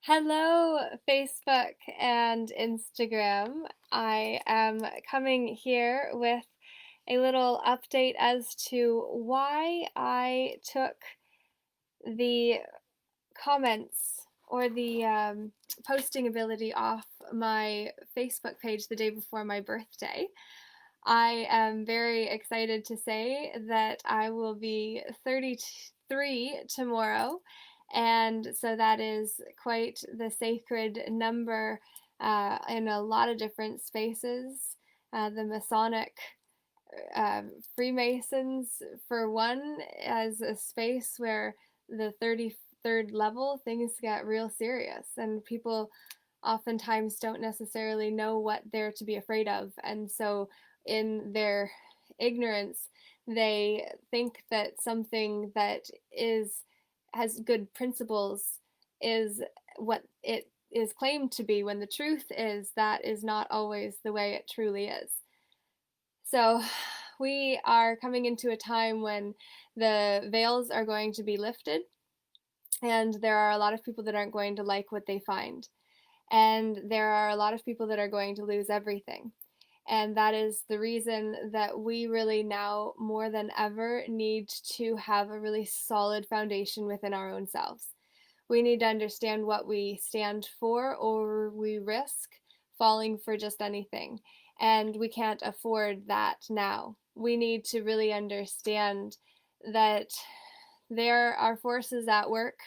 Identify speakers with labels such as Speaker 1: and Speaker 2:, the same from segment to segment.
Speaker 1: Hello, Facebook and Instagram. I am coming here with a little update as to why I took the comments or the posting ability off my Facebook page the day before my birthday. I am very excited to say that I will be 33 tomorrow, and so that is quite the sacred number in a lot of different spaces. The Masonic uh, Freemasons, for one, as a space where the 33rd level things get real serious, and people oftentimes don't necessarily know what they're to be afraid of. And so, in their ignorance, they think that something that has good principles is what it is claimed to be, when the truth is that is not always the way it truly is. So, we are coming into a time when the veils are going to be lifted, and there are a lot of people that aren't going to like what they find. And there are a lot of people that are going to lose everything. And that is the reason that we really now, more than ever, need to have a really solid foundation within our own selves. We need to understand what we stand for, or we risk falling for just anything. And we can't afford that now. We need to really understand that there are forces at work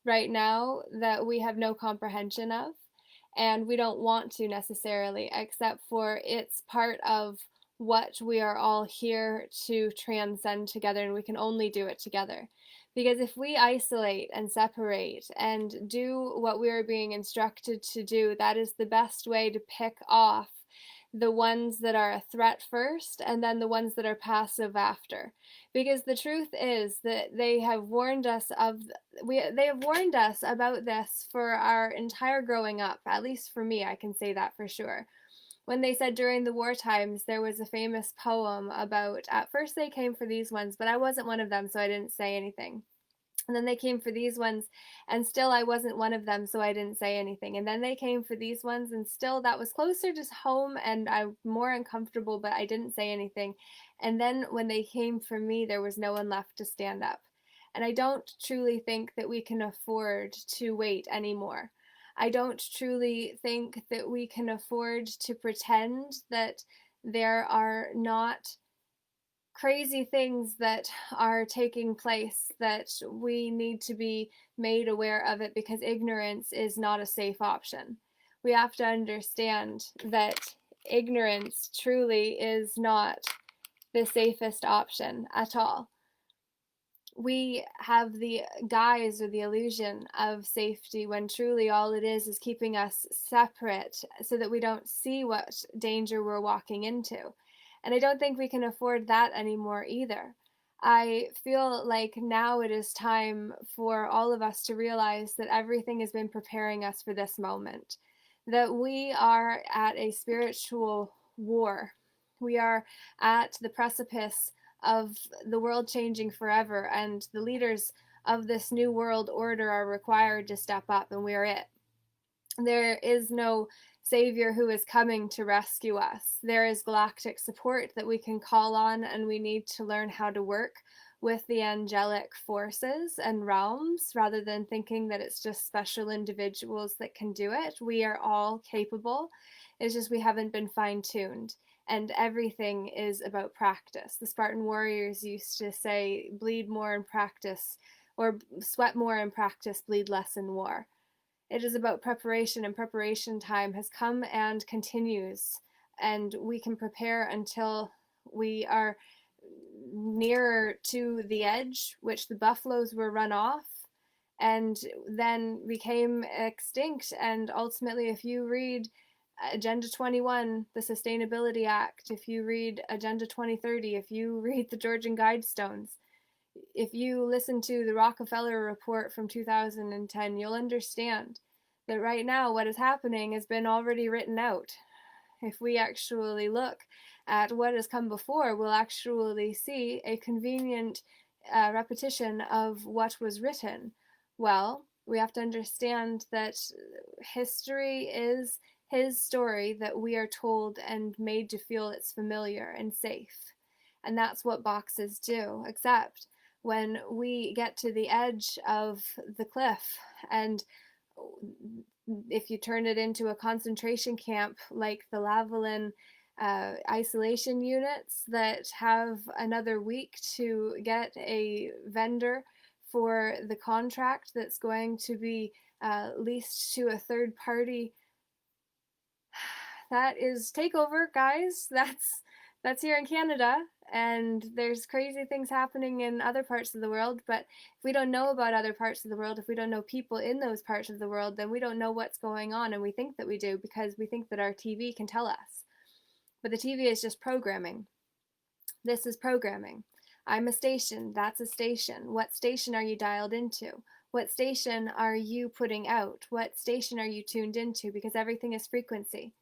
Speaker 1: right now that we have no comprehension of, and we don't want to necessarily, except for it's part of what we are all here to transcend together, and we can only do it together. Because if we isolate and separate and do what we are being instructed to do, that is the best way to pick off the ones that are a threat first, and then the ones that are passive after. Because the truth is that they have warned us about this for our entire growing up. At least for me, I can say that for sure. When they said during the war times, there was a famous poem about, at first they came for these ones, but I wasn't one of them, so I didn't say anything. And then they came for these ones, and still I wasn't one of them, so I didn't say anything. And then they came for these ones, and still that was closer to home, and I'm more uncomfortable, but I didn't say anything. And then when they came for me, there was no one left to stand up. And I don't truly think that we can afford to wait anymore. I don't truly think that we can afford to pretend that there are not crazy things that are taking place, that we need to be made aware of it, because ignorance is not a safe option. We have to understand that ignorance truly is not the safest option at all. We have the guise or the illusion of safety, when truly all it is keeping us separate so that we don't see what danger we're walking into. And I don't think we can afford that anymore either. I feel like now it is time for all of us to realize that everything has been preparing us for this moment, that we are at a spiritual war. We are at the precipice of the world changing forever, and the leaders of this new world order are required to step up, and we are it. There is no savior who is coming to rescue us. There is galactic support that we can call on, and we need to learn how to work with the angelic forces and realms, rather than thinking that it's just special individuals that can do it. We are all capable. It's just we haven't been fine-tuned, and everything is about practice. The Spartan warriors used to say, bleed more in practice, or sweat more in practice, bleed less in war. It is about preparation, and preparation time has come and continues, and we can prepare until we are nearer to the edge, which the buffaloes were run off and then became extinct. And ultimately, if you read Agenda 21, the Sustainability Act, if you read Agenda 2030, if you read the Georgian Guidestones, if you listen to the Rockefeller report from 2010, you'll understand that right now what is happening has been already written out. If we actually look at what has come before, we'll actually see a convenient repetition of what was written. Well, We have to understand that history is his story that we are told and made to feel it's familiar and safe. And that's what boxes do, except when we get to the edge of the cliff, and if you turn it into a concentration camp like the Lavalin isolation units that have another week to get a vendor for the contract that's going to be leased to a third party. That is takeover, guys. That's here in Canada, and there's crazy things happening in other parts of the world, but if we don't know about other parts of the world, if we don't know people in those parts of the world, then we don't know what's going on, and we think that we do because we think that our TV can tell us. But the TV is just programming. This is programming. I'm a station, that's a station. What station are you dialed into? What station are you putting out? What station are you tuned into? Because everything is frequency.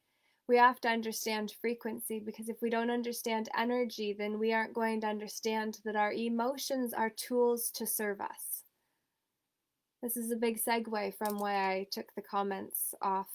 Speaker 1: We have to understand frequency, because if we don't understand energy, then we aren't going to understand that our emotions are tools to serve us. This is a big segue from why I took the comments off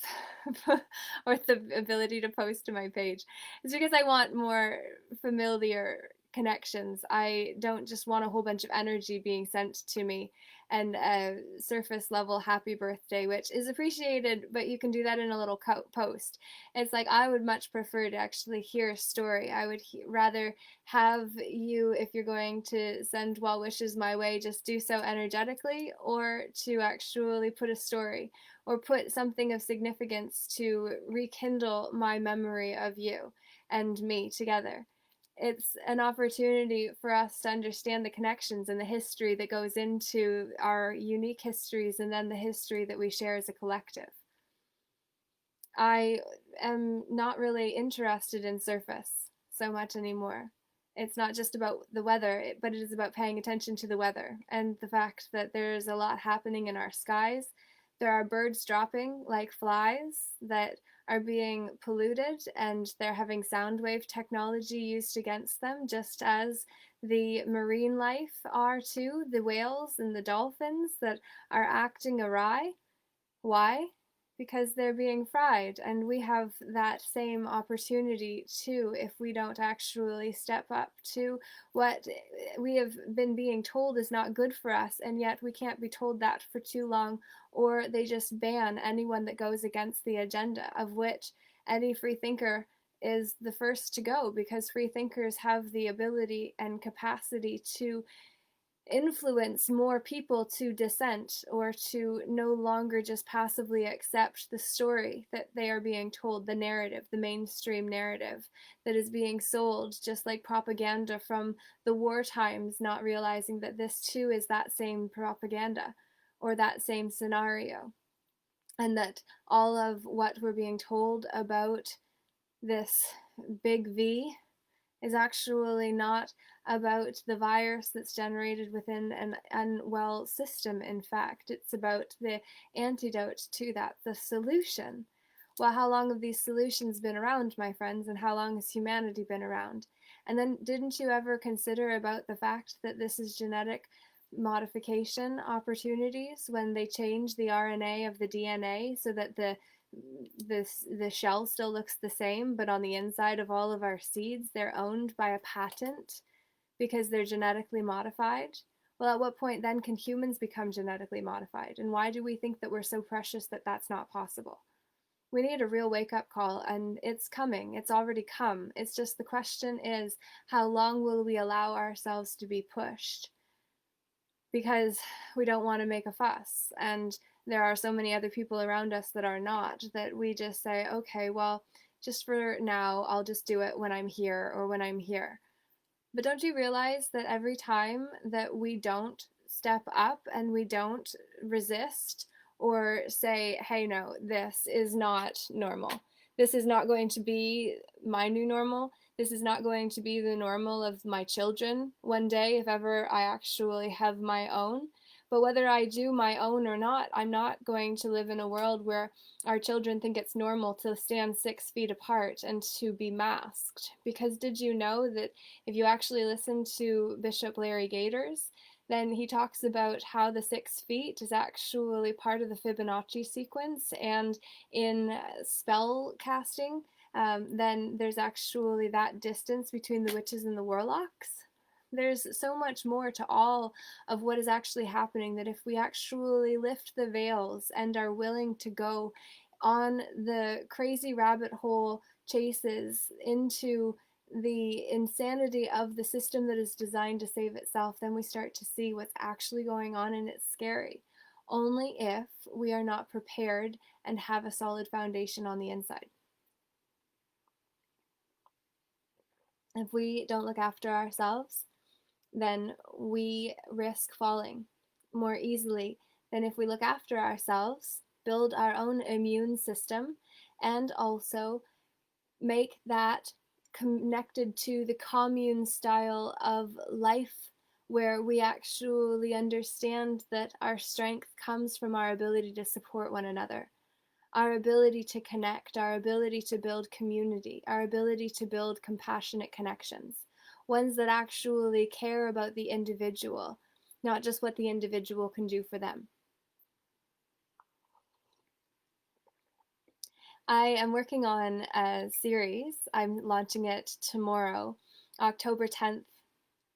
Speaker 1: or the ability to post to my page. It's because I want more familiar connections. I don't just want a whole bunch of energy being sent to me and a surface level happy birthday, which is appreciated, but you can do that in a little post. It's like I would much prefer to actually hear a story. I would rather have you, if you're going to send well wishes my way, just do so energetically, or to actually put a story or put something of significance to rekindle my memory of you and me together. It's an opportunity for us to understand the connections and the history that goes into our unique histories, and then the history that we share as a collective. I am not really interested in surface so much anymore. It's not just about the weather, but it is about paying attention to the weather and the fact that there's a lot happening in our skies. There are birds dropping like flies that are being polluted, and they're having sound wave technology used against them, just as the marine life are too, the whales and the dolphins that are acting awry. Why? Because they're being fried, and we have that same opportunity too if we don't actually step up to what we have been being told is not good for us, and yet we can't be told that for too long, or they just ban anyone that goes against the agenda, of which any free thinker is the first to go, because free thinkers have the ability and capacity to influence more people to dissent, or to no longer just passively accept the story that they are being told, the narrative, the mainstream narrative that is being sold, just like propaganda from the war times, not realizing that this too is that same propaganda or that same scenario, and that all of what we're being told about this big V is actually not about the virus that's generated within an unwell system. In fact, it's about the antidote to that, the solution. Well, how long have these solutions been around, my friends, and how long has humanity been around? And then didn't you ever consider about the fact that this is genetic modification opportunities when they change the RNA of the DNA so that the shell still looks the same, but on the inside of all of our seeds, they're owned by a patent because they're genetically modified? Well, at what point then can humans become genetically modified? And why do we think that we're so precious that that's not possible? We need a real wake-up call, and it's coming. It's already come. It's just the question is, how long will we allow ourselves to be pushed? Because we don't want to make a fuss, and there are so many other people around us that are not, that we just say, okay, well, just for now, I'll just do it when I'm here or when I'm here. But don't you realize that every time that we don't step up and we don't resist or say, hey, no, this is not normal. This is not going to be my new normal. This is not going to be the normal of my children one day, if ever I actually have my own. But whether I do my own or not, I'm not going to live in a world where our children think it's normal to stand 6 feet apart and to be masked. Because did you know that if you actually listen to Bishop Larry Gators, Then he talks about how the 6 feet is actually part of the Fibonacci sequence, and in spell casting, then there's actually that distance between the witches and the warlocks. There's so much more to all of what is actually happening, that if we actually lift the veils and are willing to go on the crazy rabbit hole chases into the insanity of the system that is designed to save itself, then we start to see what's actually going on, and it's scary. Only if we are not prepared and have a solid foundation on the inside. If we don't look after ourselves, then we risk falling more easily than if we look after ourselves, build our own immune system, and also make that connected to the commune style of life, where we actually understand that our strength comes from our ability to support one another, our ability to connect, our ability to build community, our ability to build compassionate connections, ones that actually care about the individual, not just what the individual can do for them. I am working on a series. I'm launching it tomorrow, October 10th.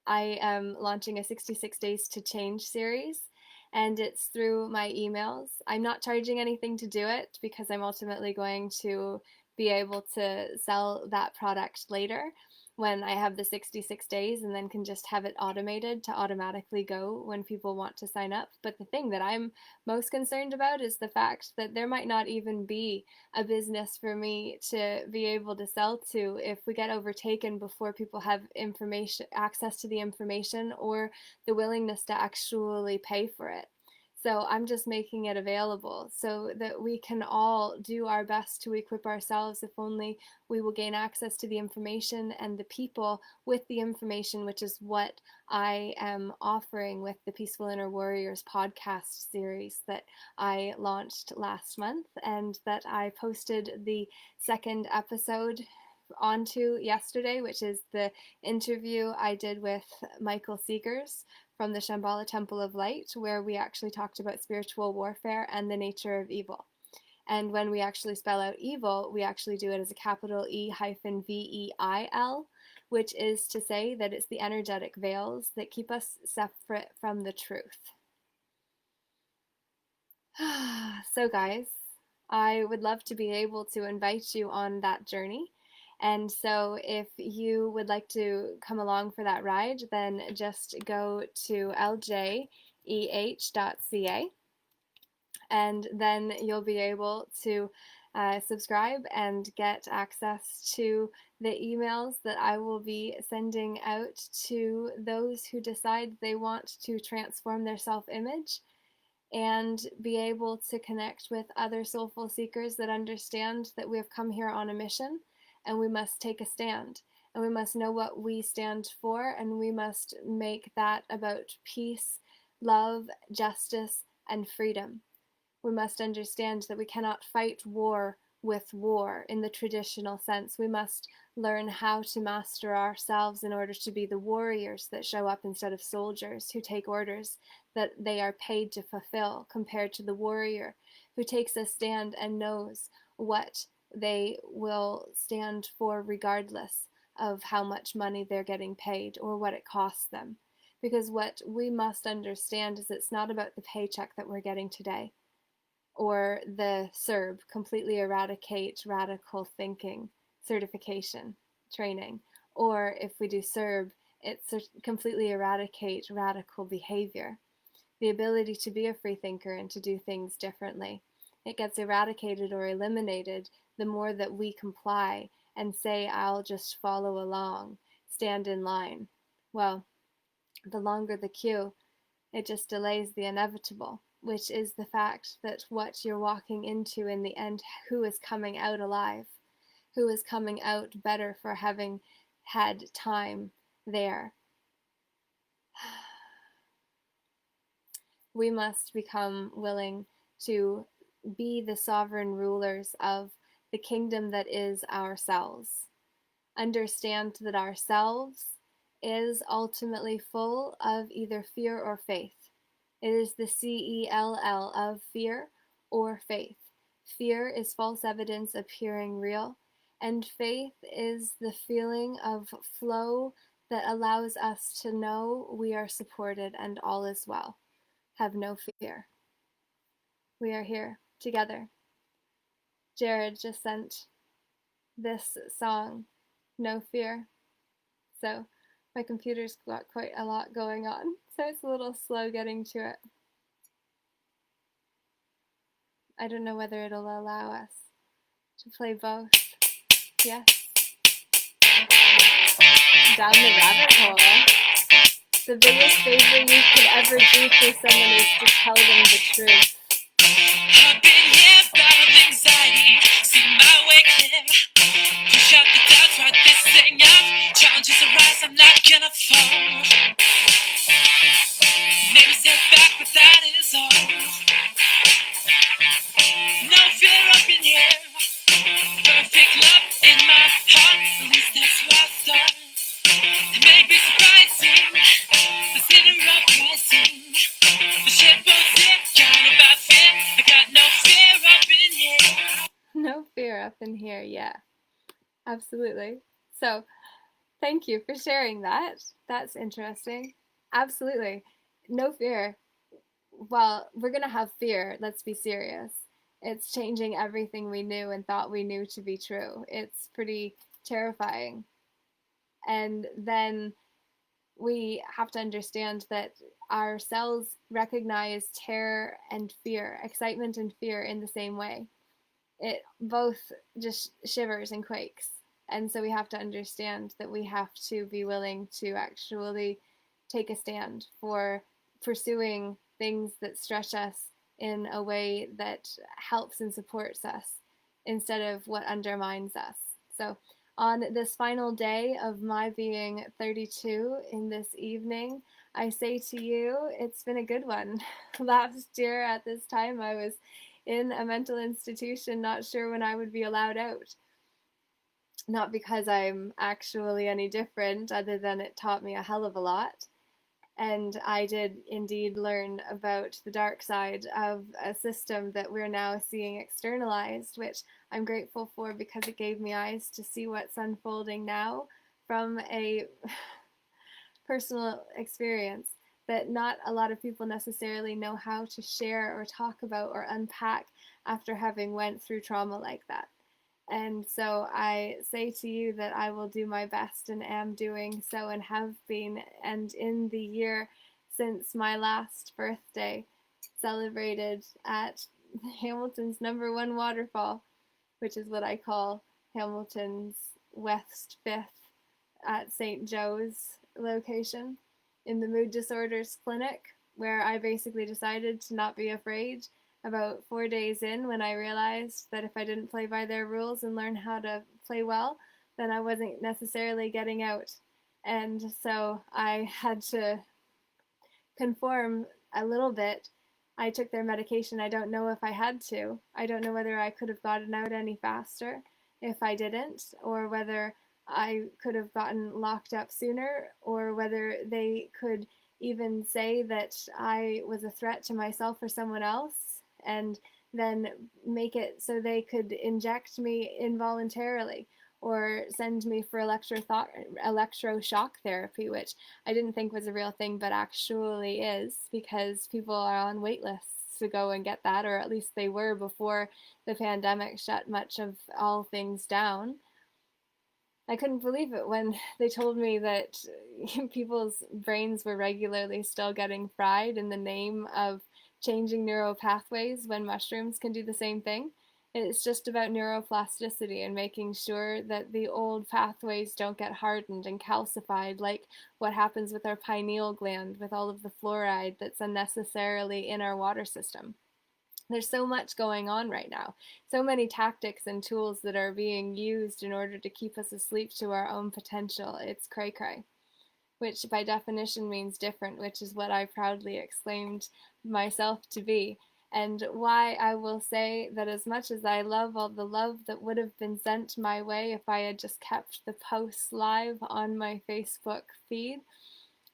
Speaker 1: I am launching a 66 Days to Change series, and it's through my emails. I'm not charging anything to do it because I'm ultimately going to be able to sell that product later when I have the 66 days, and then can just have it automated to automatically go when people want to sign up. But the thing that I'm most concerned about is the fact that there might not even be a business for me to be able to sell to if we get overtaken before people have information, access to the information, or the willingness to actually pay for it. So I'm just making it available so that we can all do our best to equip ourselves, if only we will gain access to the information and the people with the information, which is what I am offering with the Peaceful Inner Warriors podcast series that I launched last month, and that I posted the second episode onto yesterday, which is the interview I did with Michael Seegers from the Shambhala Temple of Light, where we actually talked about spiritual warfare and the nature of evil. And when we actually spell out evil, we actually do it as a capital E-VEIL, which is to say that it's the energetic veils that keep us separate from the truth. So guys, I would love to be able to invite you on that journey. And so if you would like to come along for that ride, then just go to ljeh.ca, and then you'll be able to subscribe and get access to the emails that I will be sending out to those who decide they want to transform their self-image, and be able to connect with other soulful seekers that understand that we have come here on a mission, and we must take a stand, and we must know what we stand for, and we must make that about peace, love, justice, and freedom. We must understand that we cannot fight war with war in the traditional sense. We must learn how to master ourselves in order to be the warriors that show up instead of soldiers who take orders that they are paid to fulfill, compared to the warrior who takes a stand and knows what they will stand for regardless of how much money they're getting paid or what it costs them. Because what we must understand is it's not about the paycheck that we're getting today, or the CERB, completely eradicate radical thinking certification training, or if we do CERB, it's completely eradicate radical behavior, the ability to be a free thinker and to do things differently. It gets eradicated or eliminated the more that we comply and say, I'll just follow along, stand in line. Well, the longer the queue, it just delays the inevitable, which is the fact that what you're walking into in the end, who is coming out alive, who is coming out better for having had time there. We must become willing to be the sovereign rulers of the kingdom that is ourselves. Understand that ourselves is ultimately full of either fear or faith. It is the CELL of fear or faith. Fear is false evidence appearing real, and faith is the feeling of flow that allows us to know we are supported and all is well. Have no fear. We are here together. Jared just sent this song, No Fear. So my computer's got quite a lot going on, so it's a little slow getting to it. I don't know whether it'll allow us to play both. Yes. Down the rabbit hole. The biggest favor you could ever do for someone is to tell them the truth.
Speaker 2: I've been here, bout of anxiety, see my way clear. Push out the doubts, write this thing out. Challenges arise, I'm not gonna fall. Maybe step back, but that is all. No fear up in here. Perfect love in my heart, at least that's what I thought. It may be surprising, the sinner uprising. The ship boat's here, kind about fear. I got no fear up in here.
Speaker 1: No fear up in here, yeah. Absolutely. So, thank you for sharing that. That's interesting. Absolutely. No fear. Well, we're going to have fear. Let's be serious. It's changing everything we knew and thought we knew to be true. It's pretty terrifying. And then we have to understand that our cells recognize terror and fear, excitement and fear in the same way. It both just shivers and quakes. And so we have to understand that we have to be willing to actually take a stand for pursuing things that stretch us in a way that helps and supports us instead of what undermines us. So on this final day of my being 32 in this evening, I say to you, it's been a good one. Last year at this time, I was in a mental institution, not sure when I would be allowed out. Not because I'm actually any different, other than it taught me a hell of a lot. And I did indeed learn about the dark side of a system that we're now seeing externalized, which I'm grateful for because it gave me eyes to see what's unfolding now from a personal experience that not a lot of people necessarily know how to share or talk about or unpack after having went through trauma like that. And so I say to you that I will do my best and am doing so and have been. And in the year since my last birthday, celebrated at Hamilton's #1 waterfall, which is what I call Hamilton's West 5th at St. Joe's location in the mood disorders clinic, where I basically decided to not be afraid about 4 days in when I realized that if I didn't play by their rules and learn how to play well, then I wasn't necessarily getting out. And so I had to conform a little bit. I took their medication. I don't know if I had to. I don't know whether I could have gotten out any faster if I didn't, or whether I could have gotten locked up sooner, or whether they could even say that I was a threat to myself or someone else, and then make it so they could inject me involuntarily or send me for electroshock therapy, which I didn't think was a real thing, but actually is, because people are on wait lists to go and get that, or at least they were before the pandemic shut much of all things down. I couldn't believe it when they told me that people's brains were regularly still getting fried in the name of changing neural pathways when mushrooms can do the same thing. It's just about neuroplasticity and making sure that the old pathways don't get hardened and calcified, like what happens with our pineal gland with all of the fluoride that's unnecessarily in our water system. There's so much going on right now, so many tactics and tools that are being used in order to keep us asleep to our own potential. It's cray cray, which by definition means different, which is what I proudly exclaimed myself to be. And why I will say that as much as I love all the love that would have been sent my way if I had just kept the posts live on my Facebook feed,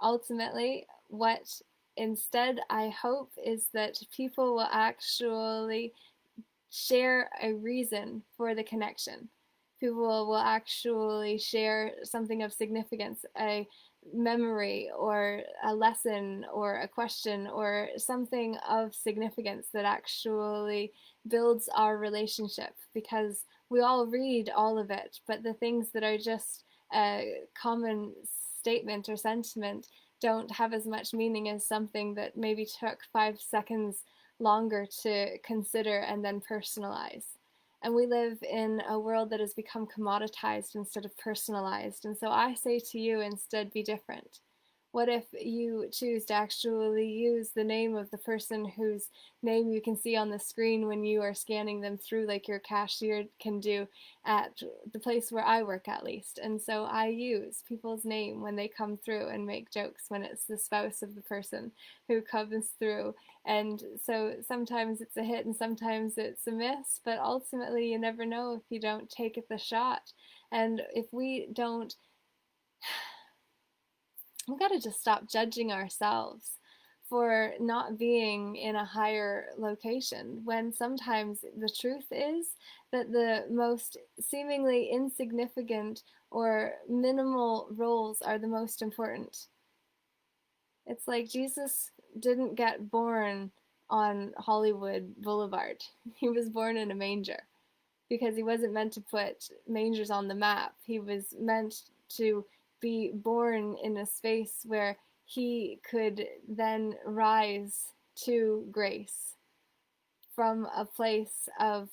Speaker 1: ultimately, what instead I hope is that people will actually share a reason for the connection. People will actually share something of significance, a memory or a lesson or a question or something of significance that actually builds our relationship, because we all read all of it, but the things that are just a common statement or sentiment don't have as much meaning as something that maybe took 5 seconds longer to consider and then personalize. And we live in a world that has become commoditized instead of personalized. And so I say to you, instead, be different. What if you choose to actually use the name of the person whose name you can see on the screen when you are scanning them through, like your cashier can do at the place where I work, at least? And so I use people's name when they come through and make jokes when it's the spouse of the person who comes through. And so sometimes it's a hit and sometimes it's a miss, but ultimately you never know if you don't take the shot. And if we don't, we got to just stop judging ourselves for not being in a higher location, when sometimes the truth is that the most seemingly insignificant or minimal roles are the most important. It's like Jesus didn't get born on Hollywood Boulevard. He was born in a manger because he wasn't meant to put mangers on the map. He was meant to be born in a space where he could then rise to grace from a place of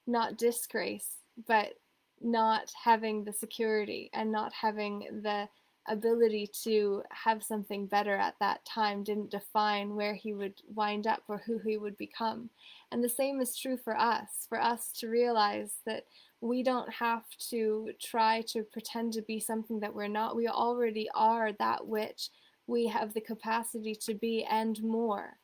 Speaker 1: not disgrace, but not having the security and not having the ability to have something better at that time didn't define where he would wind up or who he would become. And the same is true for us to realize that we don't have to try to pretend to be something that we're not. We already are that which we have the capacity to be and more.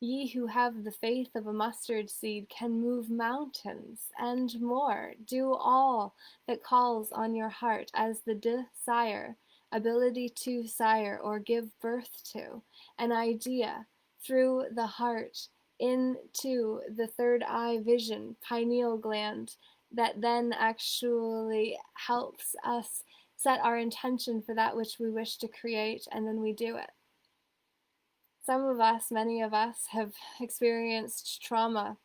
Speaker 1: Ye who have the faith of a mustard seed can move mountains and more. Do all that calls on your heart as the desire, ability to sire or give birth to, an idea through the heart into the third eye vision, pineal gland, that then actually helps us set our intention for that which we wish to create, and then we do it. Some of us, many of us, have experienced trauma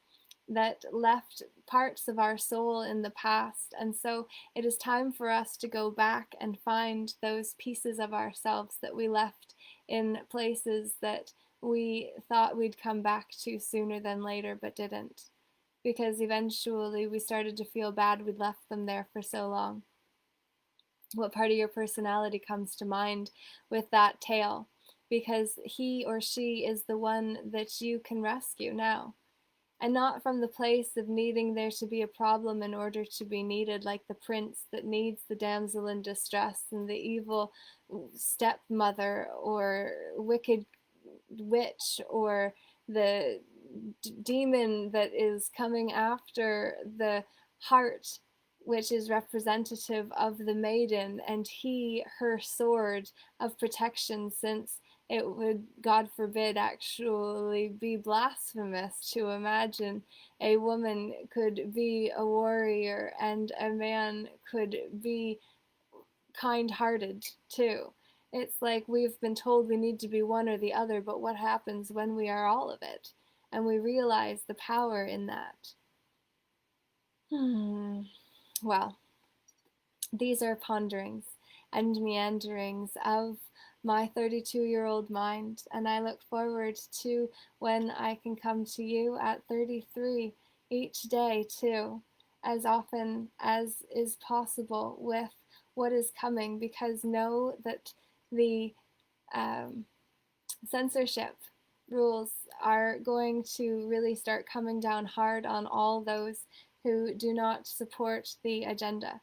Speaker 1: that left parts of our soul in the past. And so it is time for us to go back and find those pieces of ourselves that we left in places that we thought we'd come back to sooner than later, but didn't. Because eventually we started to feel bad we'd left them there for so long. What part of your personality comes to mind with that tale? Because he or she is the one that you can rescue now. And not from the place of needing there to be a problem in order to be needed, like the prince that needs the damsel in distress and the evil stepmother or wicked witch or the demon that is coming after the heart, which is representative of the maiden, and he, her sword of protection, since it would, God forbid, actually be blasphemous to imagine a woman could be a warrior and a man could be kind hearted too. It's like we've been told we need to be one or the other, but what happens when we are all of it? And we realize the power in that. Well, these are ponderings and meanderings of my 32-year-old mind, and I look forward to when I can come to you at 33 each day, too, as often as is possible with what is coming, because know that the censorship rules are going to really start coming down hard on all those who do not support the agenda.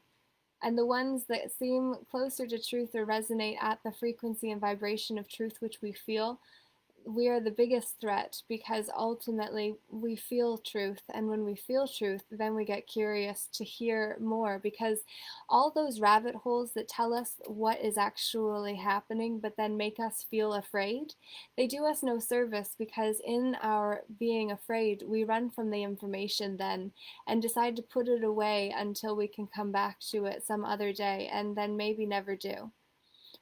Speaker 1: And the ones that seem closer to truth or resonate at the frequency and vibration of truth which we feel, we are the biggest threat because ultimately we feel truth. And when we feel truth, then we get curious to hear more, because all those rabbit holes that tell us what is actually happening but then make us feel afraid, they do us no service, because in our being afraid, we run from the information then and decide to put it away until we can come back to it some other day, and then maybe never do.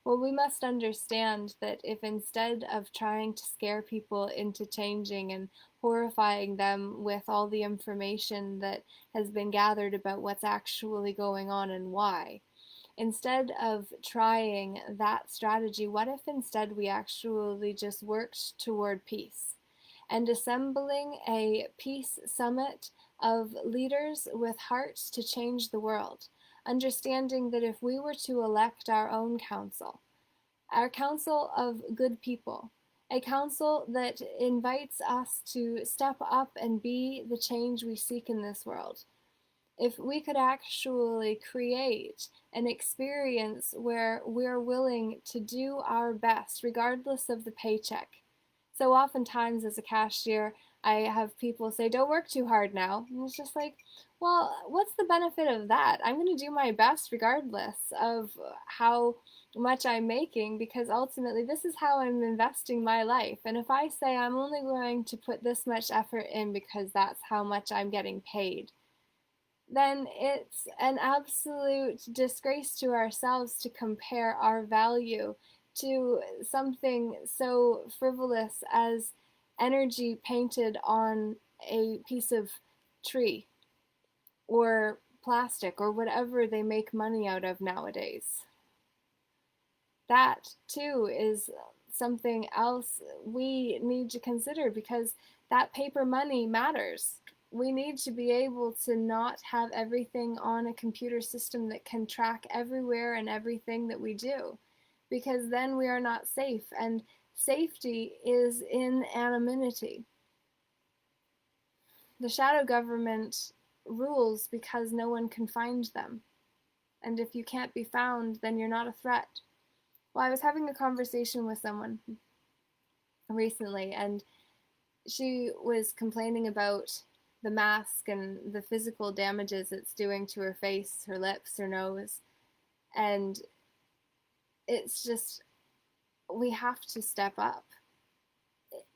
Speaker 1: Well, we must understand that if instead of trying to scare people into changing and horrifying them with all the information that has been gathered about what's actually going on and why, instead of trying that strategy, what if instead we actually just worked toward peace? And assembling a peace summit of leaders with hearts to change the world, understanding that if we were to elect our council of good people, a council that invites us to step up and be the change we seek in this world, if we could actually create an experience where we're willing to do our best regardless of the paycheck. So oftentimes as a cashier, I have people say, don't work too hard now. And it's just like, well, what's the benefit of that? I'm going to do my best regardless of how much I'm making, because ultimately this is how I'm investing my life. And if I say I'm only going to put this much effort in because that's how much I'm getting paid, then it's an absolute disgrace to ourselves to compare our value to something so frivolous as energy painted on a piece of tree or plastic or whatever they make money out of nowadays. That too is something else we need to consider, because that paper money matters. We need to be able to not have everything on a computer system that can track everywhere and everything that we do, because then we are not safe, and safety is in anonymity. The shadow government rules because no one can find them, and if you can't be found, then you're not a threat. Well, I was having a conversation with someone recently, and she was complaining about the mask and the physical damages it's doing to her face, her lips, her nose. And it's just, we have to step up.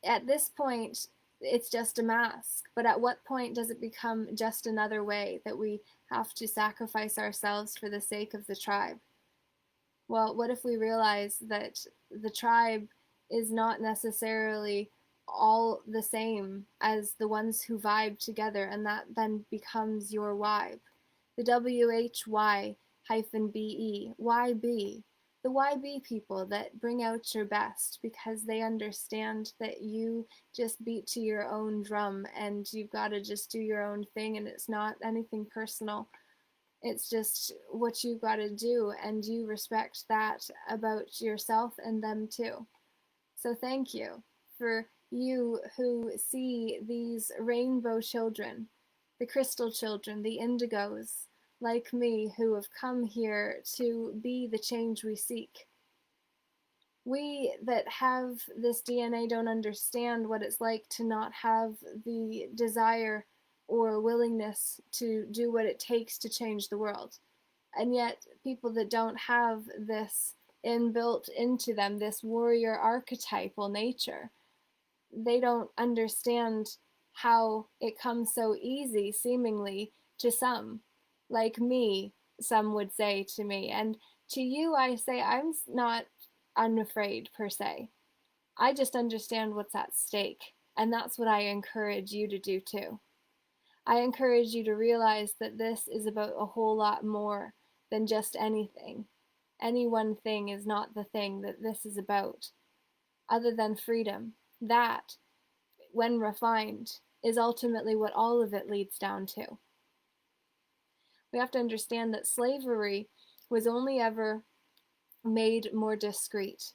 Speaker 1: At this point, it's just a mask, but at what point does it become just another way that we have to sacrifice ourselves for the sake of the tribe? Well, what if we realize that the tribe is not necessarily all the same as the ones who vibe together, and that then becomes your vibe? The WHY hyphen BE, YB, the YB people that bring out your best because they understand that you just beat to your own drum and you've got to just do your own thing, and it's not anything personal. It's just what you've got to do, and you respect that about yourself and them too. So thank you for you who see these rainbow children, the crystal children, the indigos, like me, who have come here to be the change we seek. We that have this DNA don't understand what it's like to not have the desire or willingness to do what it takes to change the world. And yet, people that don't have this inbuilt into them, this warrior archetypal nature, they don't understand how it comes so easy, seemingly, to some. Like me, some would say to me. And to you, I say, I'm not unafraid per se. I just understand what's at stake. And that's what I encourage you to do too. I encourage you to realize that this is about a whole lot more than just anything. Any one thing is not the thing that this is about, other than freedom. That, when refined, is ultimately what all of it leads down to. We have to understand that slavery was only ever made more discreet.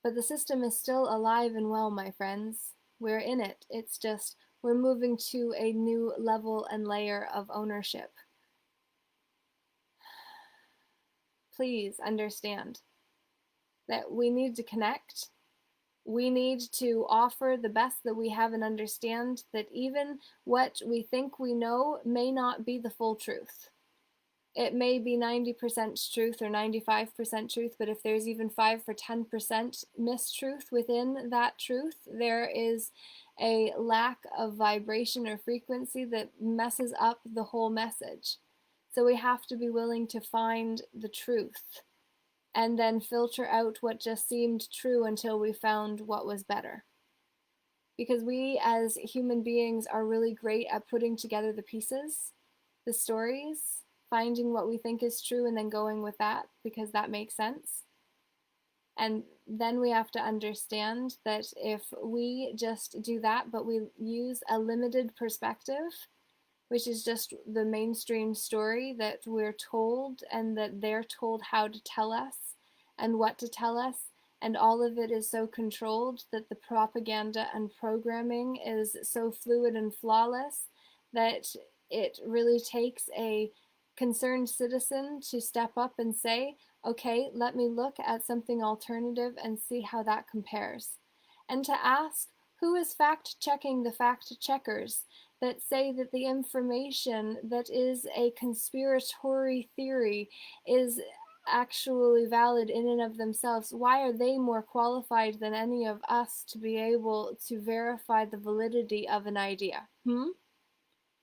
Speaker 1: But the system is still alive and well, my friends. We're in it. It's just we're moving to a new level and layer of ownership. Please understand that we need to connect, We need to offer the best that we have and understand that even what we think we know may not be the full truth. It may be 90% truth or 95% truth, but if there's even 5 or 10% mistruth within that truth, there is a lack of vibration or frequency that messes up the whole message. So we have to be willing to find the truth and then filter out what just seemed true until we found what was better. Because we as human beings are really great at putting together the pieces, the stories, finding what we think is true and then going with that because that makes sense. And then we have to understand that if we just do that, but we use a limited perspective, which is just the mainstream story that we're told and that they're told how to tell us and what to tell us. And all of it is so controlled that the propaganda and programming is so fluid and flawless that it really takes a concerned citizen to step up and say, okay, let me look at something alternative and see how that compares. And to ask, who is fact checking the fact checkers that say that the information that is a conspiratory theory is actually valid in and of themselves? Why are they more qualified than any of us to be able to verify the validity of an idea?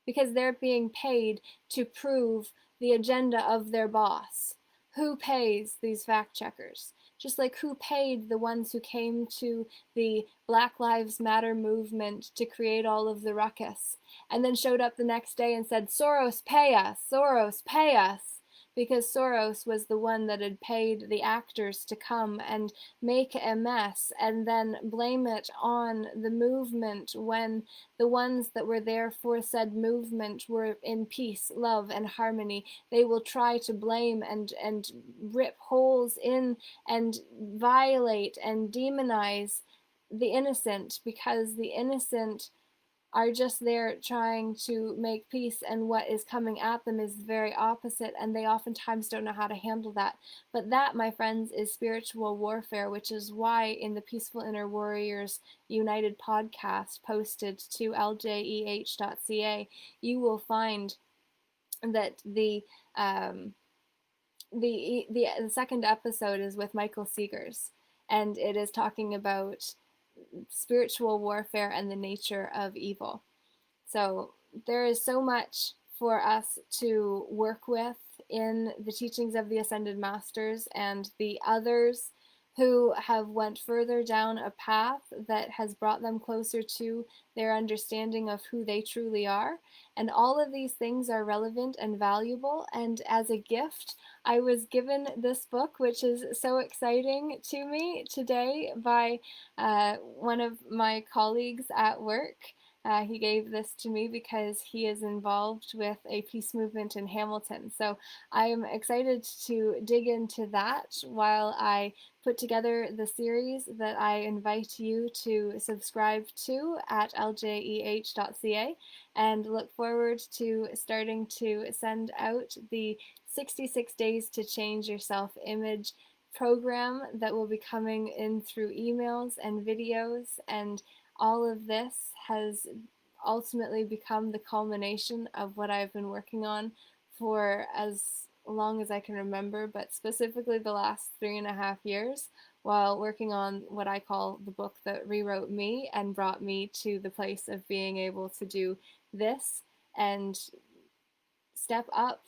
Speaker 1: Because they're being paid to prove the agenda of their boss. Who pays these fact checkers? Just like who paid the ones who came to the Black Lives Matter movement to create all of the ruckus and then showed up the next day and said, Soros, pay us, Soros, pay us. Because Soros was the one that had paid the actors to come and make a mess and then blame it on the movement when the ones that were there for said movement were in peace, love, and harmony. They will try to blame and rip holes in and violate and demonize the innocent because the innocent are just there trying to make peace, and what is coming at them is the very opposite, and they oftentimes don't know how to handle that. But that, my friends, is spiritual warfare, which is why in the Peaceful Inner Warriors United podcast posted to ljeh.ca, you will find that the second episode is with Michael Seegers, and it is talking about spiritual warfare and the nature of evil. So there is so much for us to work with in the teachings of the Ascended Masters and the others who have went further down a path that has brought them closer to their understanding of who they truly are. And all of these things are relevant and valuable. And as a gift, I was given this book, which is so exciting to me today by one of my colleagues at work. He gave this to me because he is involved with a peace movement in Hamilton. So I am excited to dig into that while I put together the series that I invite you to subscribe to at ljeh.ca, and look forward to starting to send out the 66 Days to Change Your Self-Image program that will be coming in through emails and videos. And all of this has ultimately become the culmination of what I've been working on for as long as I can remember, but specifically the last 3.5 years, while working on what I call the book that rewrote me and brought me to the place of being able to do this and step up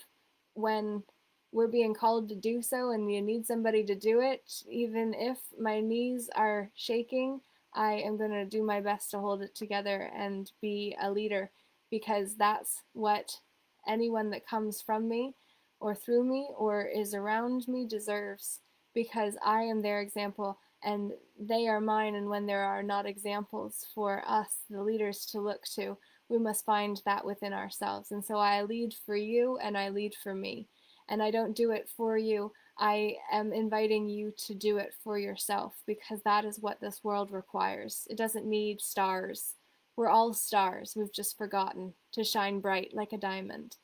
Speaker 1: when we're being called to do so and you need somebody to do it. Even if my knees are shaking, I am going to do my best to hold it together and be a leader, because that's what anyone that comes from me or through me or is around me deserves, because I am their example and they are mine. And when there are not examples for us, the leaders, to look to, we must find that within ourselves. And so I lead for you and I lead for me. And I don't do it for you. I am inviting you to do it for yourself, because that is what this world requires. It doesn't need stars. We're all stars. We've just forgotten to shine bright like a diamond,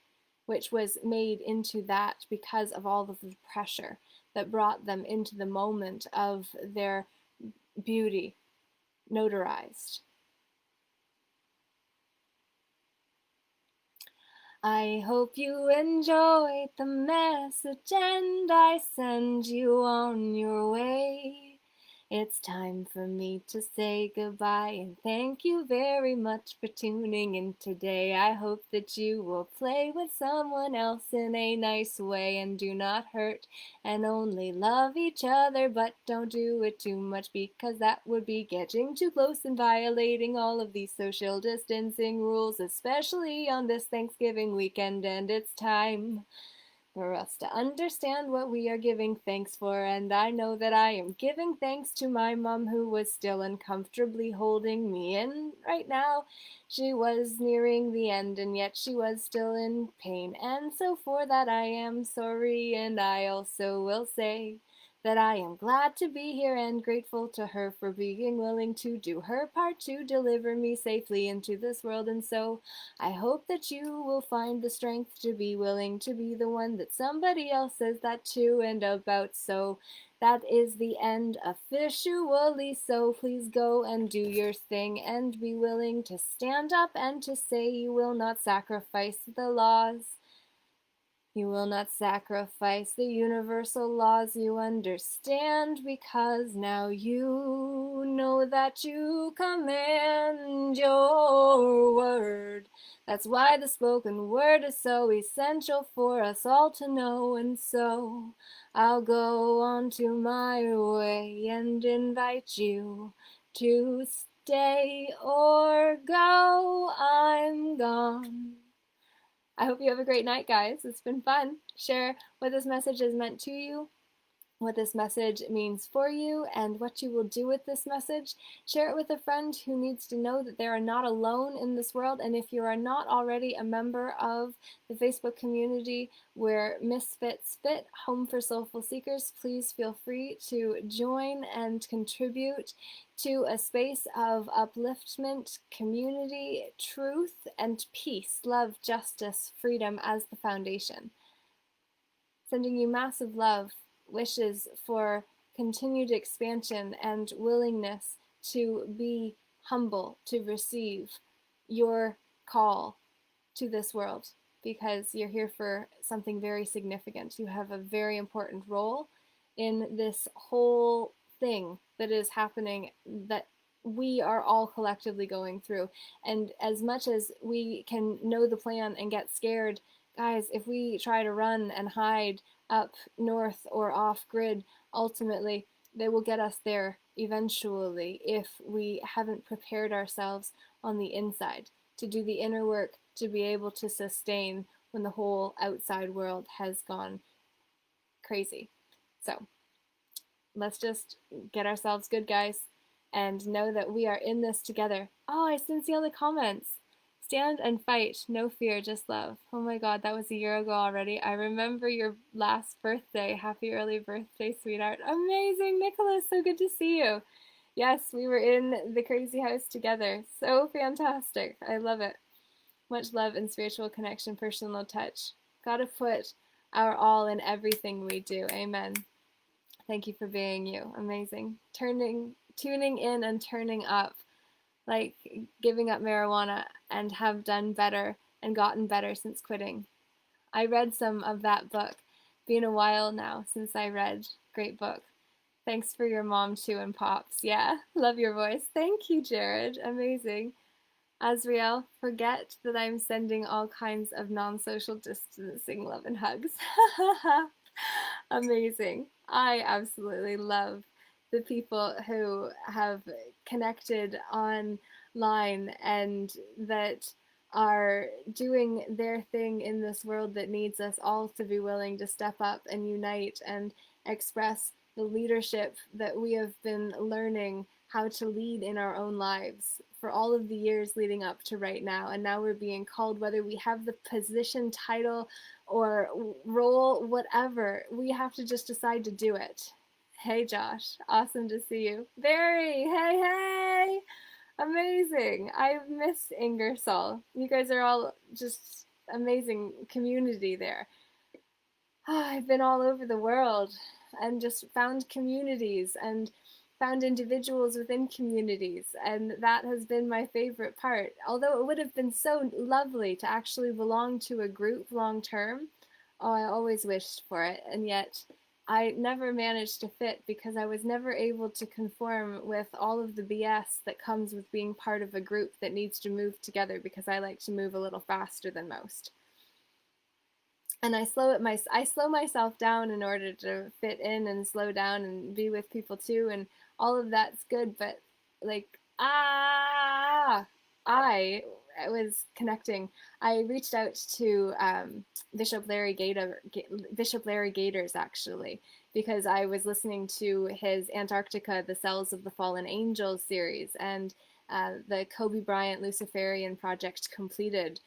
Speaker 1: which was made into that because of all of the pressure that brought them into the moment of their beauty notarized. I hope you enjoyed the message and I send you on your way. It's time for me to say goodbye and thank you very much for tuning in today. I hope that you will play with someone else in a nice way and do not hurt and only love each other, but don't do it too much because that would be getting too close and violating all of these social distancing rules, especially on this Thanksgiving weekend. And it's time for us to understand what we are giving thanks for. And I know that I am giving thanks to my mom, who was still uncomfortably holding me in right now. She was nearing the end, and yet she was still in pain. And so for that I am sorry, and I also will say that I am glad to be here and grateful to her for being willing to do her part to deliver me safely into this world. And so I hope that you will find the strength to be willing to be the one that somebody else says that to and about. So that is the end officially. So please go and do your thing and be willing to stand up and to say you will not sacrifice the laws. You will not sacrifice the universal laws you understand, because now you know that you command your word. That's why the spoken word is so essential for us all to know. And so I'll go on to my way and invite you to stay or go. I'm gone. I hope you have a great night, guys. It's been fun. Share what this message has meant to you, what this message means for you, and what you will do with this message. Share it with a friend who needs to know that they are not alone in this world. And if you are not already a member of the Facebook community where Misfits Fit, Home for Soulful Seekers, please feel free to join and contribute to a space of upliftment, community, truth, and peace, love, justice, freedom as the foundation. Sending you massive love, wishes for continued expansion and willingness to be humble, to receive your call to this world, because you're here for something very significant. You have a very important role in this whole thing that is happening, that we are all collectively going through. And as much as we can know the plan and get scared, guys, if we try to run and hide up north or off grid, ultimately they will get us there eventually if we haven't prepared ourselves on the inside to do the inner work to be able to sustain when the whole outside world has gone crazy. So let's just get ourselves good, guys, and know that we are in this together. Oh, I didn't see all the comments. Stand and fight, no fear, just love. Oh my god, that was a year ago already. I remember your last birthday. Happy early birthday, sweetheart. Amazing, Nicholas, so good to see you. Yes, we were in the crazy house together. So fantastic. I love it. Much love and spiritual connection, personal touch. Gotta put our all in everything we do. Amen. Thank you for being you. Amazing. Tuning in and turning up, like giving up marijuana, and have done better and gotten better since quitting. I read some of that book. Been a while now since I read. Great book. Thanks for your mom too and pops. Yeah, love your voice. Thank you, Jared. Amazing. Azriel, forget that I'm sending all kinds of non-social distancing love and hugs. Amazing. I absolutely love the people who have connected online and that are doing their thing in this world that needs us all to be willing to step up and unite and express the leadership that we have been learning how to lead in our own lives for all of the years leading up to right now. And now we're being called, whether we have the position, title, or role, whatever, we have to just decide to do it. Hey, Josh. Awesome to see you. Barry. Hey, hey. Amazing. I miss Ingersoll. You guys are all just amazing community there. I've been all over the world and just found communities and found individuals within communities, and that has been my favorite part. Although it would have been so lovely to actually belong to a group long term, oh, I always wished for it, and yet I never managed to fit because I was never able to conform with all of the BS that comes with being part of a group that needs to move together, because I like to move a little faster than most. And I slow myself down in order to fit in and slow down and be with people too, and all of that's good, but like I was connecting. I reached out to Bishop Larry Gators, actually, because I was listening to his Antarctica: The Cells of the Fallen Angels series, and the Kobe Bryant Luciferian Project Completed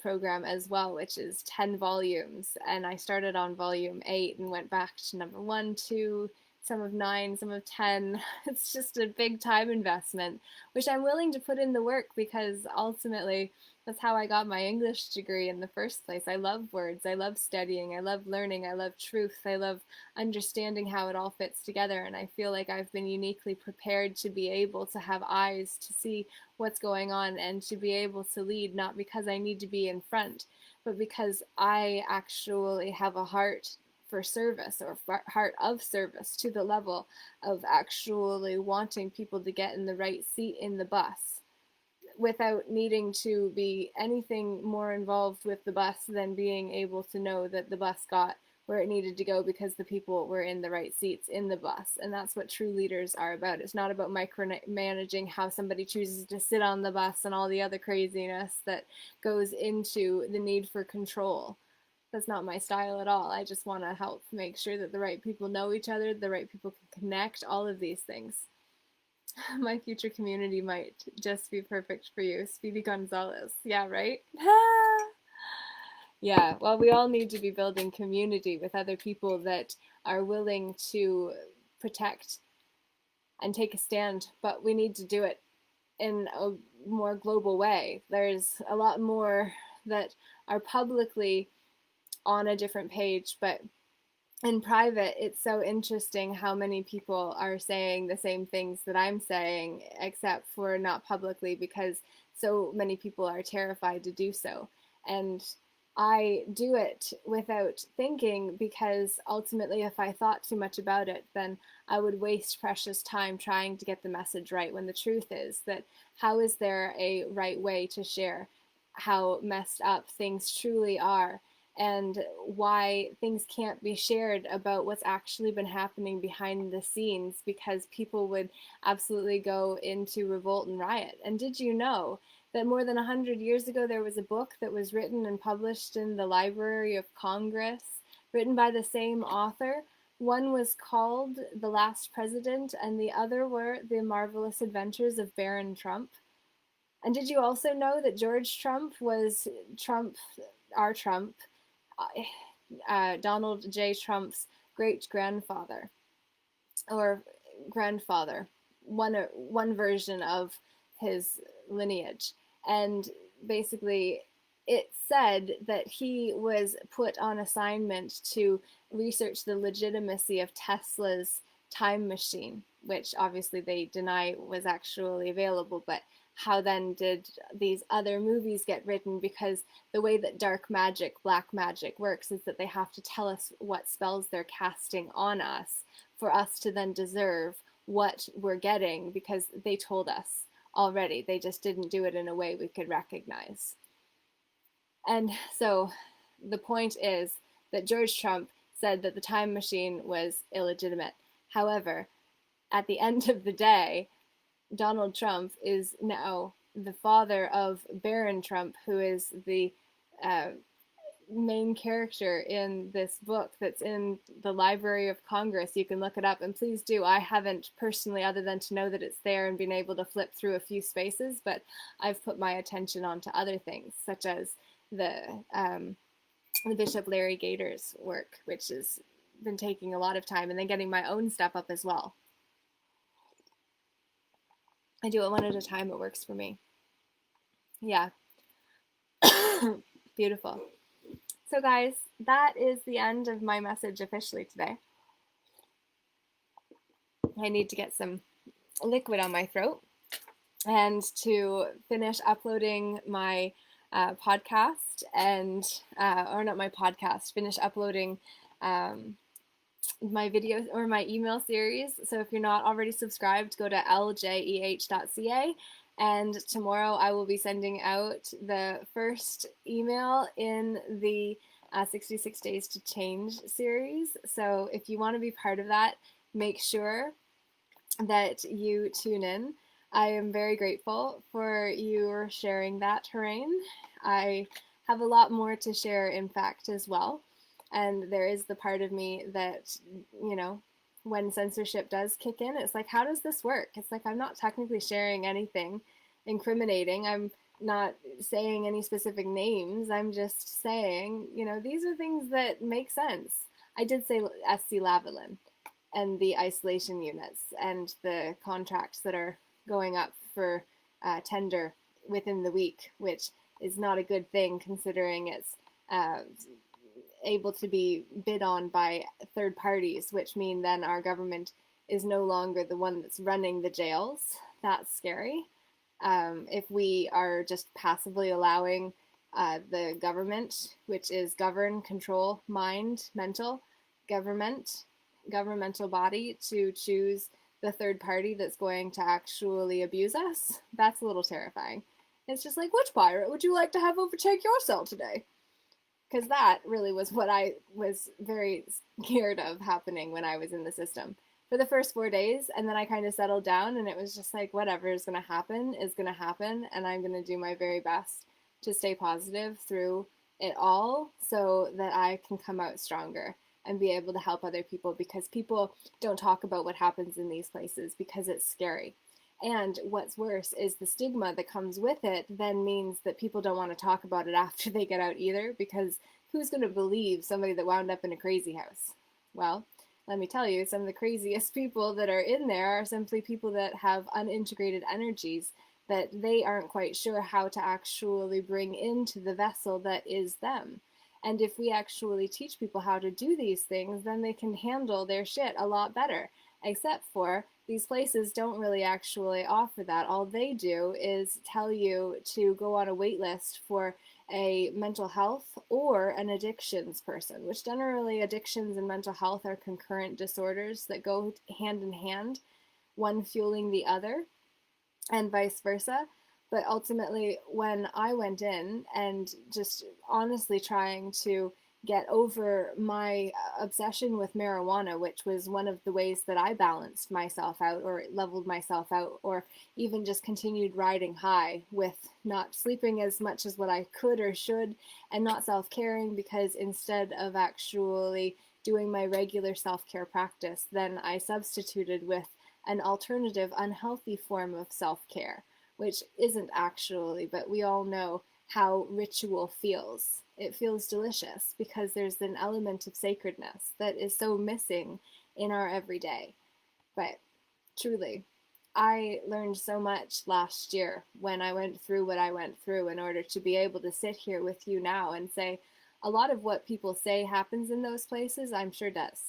Speaker 1: program as well, which is 10 volumes. And I started on volume 8 and went back to number 1, 2, some of 9, some of 10. It's just a big time investment, which I'm willing to put in the work, because ultimately that's how I got my English degree in the first place. I love words, I love studying, I love learning, I love truth, I love understanding how it all fits together. And I feel like I've been uniquely prepared to be able to have eyes to see what's going on and to be able to lead, not because I need to be in front, but because I actually have a heart for service, or heart of service, to the level of actually wanting people to get in the right seat in the bus without needing to be anything more involved with the bus than being able to know that the bus got where it needed to go because the people were in the right seats in the bus. And that's what true leaders are about. It's not about micromanaging how somebody chooses to sit on the bus and all the other craziness that goes into the need for control. That's not my style at all. I just want to help make sure that the right people know each other, the right people can connect, all of these things. My future community might just be perfect for you. Speedy Gonzalez. Yeah, right? Yeah, well, we all need to be building community with other people that are willing to protect and take a stand, but we need to do it in a more global way. There's a lot more that are publicly on a different page, but in private, it's so interesting how many people are saying the same things that I'm saying, except for not publicly, because so many people are terrified to do so. And I do it without thinking, because ultimately, if I thought too much about it, then I would waste precious time trying to get the message right, when the truth is that how is there a right way to share how messed up things truly are, and why things can't be shared about what's actually been happening behind the scenes, because people would absolutely go into revolt and riot. And did you know that more than 100 years ago there was a book that was written and published in the Library of Congress, written by the same author? One was called The Last President, and the other were The Marvelous Adventures of Baron Trump. And did you also know that George Trump was our Trump, Donald J. Trump's great grandfather, or grandfather, one version of his lineage. And basically, it said that he was put on assignment to research the legitimacy of Tesla's time machine, which obviously they deny was actually available. But how then did these other movies get written? Because the way that dark magic, black magic works is that they have to tell us what spells they're casting on us for us to then deserve what we're getting, because they told us already. They just didn't do it in a way we could recognize. And so the point is that George Trump said that the time machine was illegitimate. However, at the end of the day, Donald Trump is now the father of Baron Trump, who is the uh, main character in this book that's in the Library of Congress. You can look it up, and please do. I haven't personally, other than to know that it's there and been able to flip through a few spaces, but I've put my attention onto other things, such as the Bishop Larry Gators work, which has been taking a lot of time, and then getting my own stuff up as well. I do it one at a time. It works for me. Yeah. Beautiful. So guys, that is the end of my message officially today. I need to get some liquid on my throat and to finish uploading my podcast and, or not my podcast, finish uploading my videos or my email series. So if you're not already subscribed, go to ljeh.ca. And tomorrow I will be sending out the first email in the 66 Days to Change series. So if you want to be part of that, make sure that you tune in. I am very grateful for you sharing that terrain. I have a lot more to share, in fact, as well. And there is the part of me that, you know, when censorship does kick in, it's like, how does this work? It's like, I'm not technically sharing anything incriminating. I'm not saying any specific names. I'm just saying, you know, these are things that make sense. I did say SC Lavalin and the isolation units and the contracts that are going up for tender within the week, which is not a good thing considering it's able to be bid on by third parties, which mean then our government is no longer the one that's running the jails. That's scary. If we are just passively allowing the government, which is govern, control, mind, mental, governmental body to choose the third party that's going to actually abuse us, that's a little terrifying. It's just like, which pirate would you like to have overtake your cell today? Because that really was what I was very scared of happening when I was in the system for the first 4 days. And then I kind of settled down and it was just like, whatever is going to happen is going to happen. And I'm going to do my very best to stay positive through it all so that I can come out stronger and be able to help other people, because people don't talk about what happens in these places because it's scary. And what's worse is the stigma that comes with it then means that people don't want to talk about it after they get out either, because who's going to believe somebody that wound up in a crazy house? Well, let me tell you, some of the craziest people that are in there are simply people that have unintegrated energies that they aren't quite sure how to actually bring into the vessel that is them. And if we actually teach people how to do these things, then they can handle their shit a lot better. Except for these places don't really actually offer that. All they do is tell you to go on a wait list for a mental health or an addictions person, which generally addictions and mental health are concurrent disorders that go hand in hand, one fueling the other, and vice versa. But ultimately, when I went in and just honestly trying to get over my obsession with marijuana, which was one of the ways that I balanced myself out or leveled myself out, or even just continued riding high with not sleeping as much as what I could or should, and not self-caring, because instead of actually doing my regular self-care practice, then I substituted with an alternative unhealthy form of self-care, which isn't actually, but we all know how ritual feels. It feels delicious because there's an element of sacredness that is so missing in our everyday. But truly, I learned so much last year when I went through what I went through in order to be able to sit here with you now and say a lot of what people say happens in those places, I'm sure does.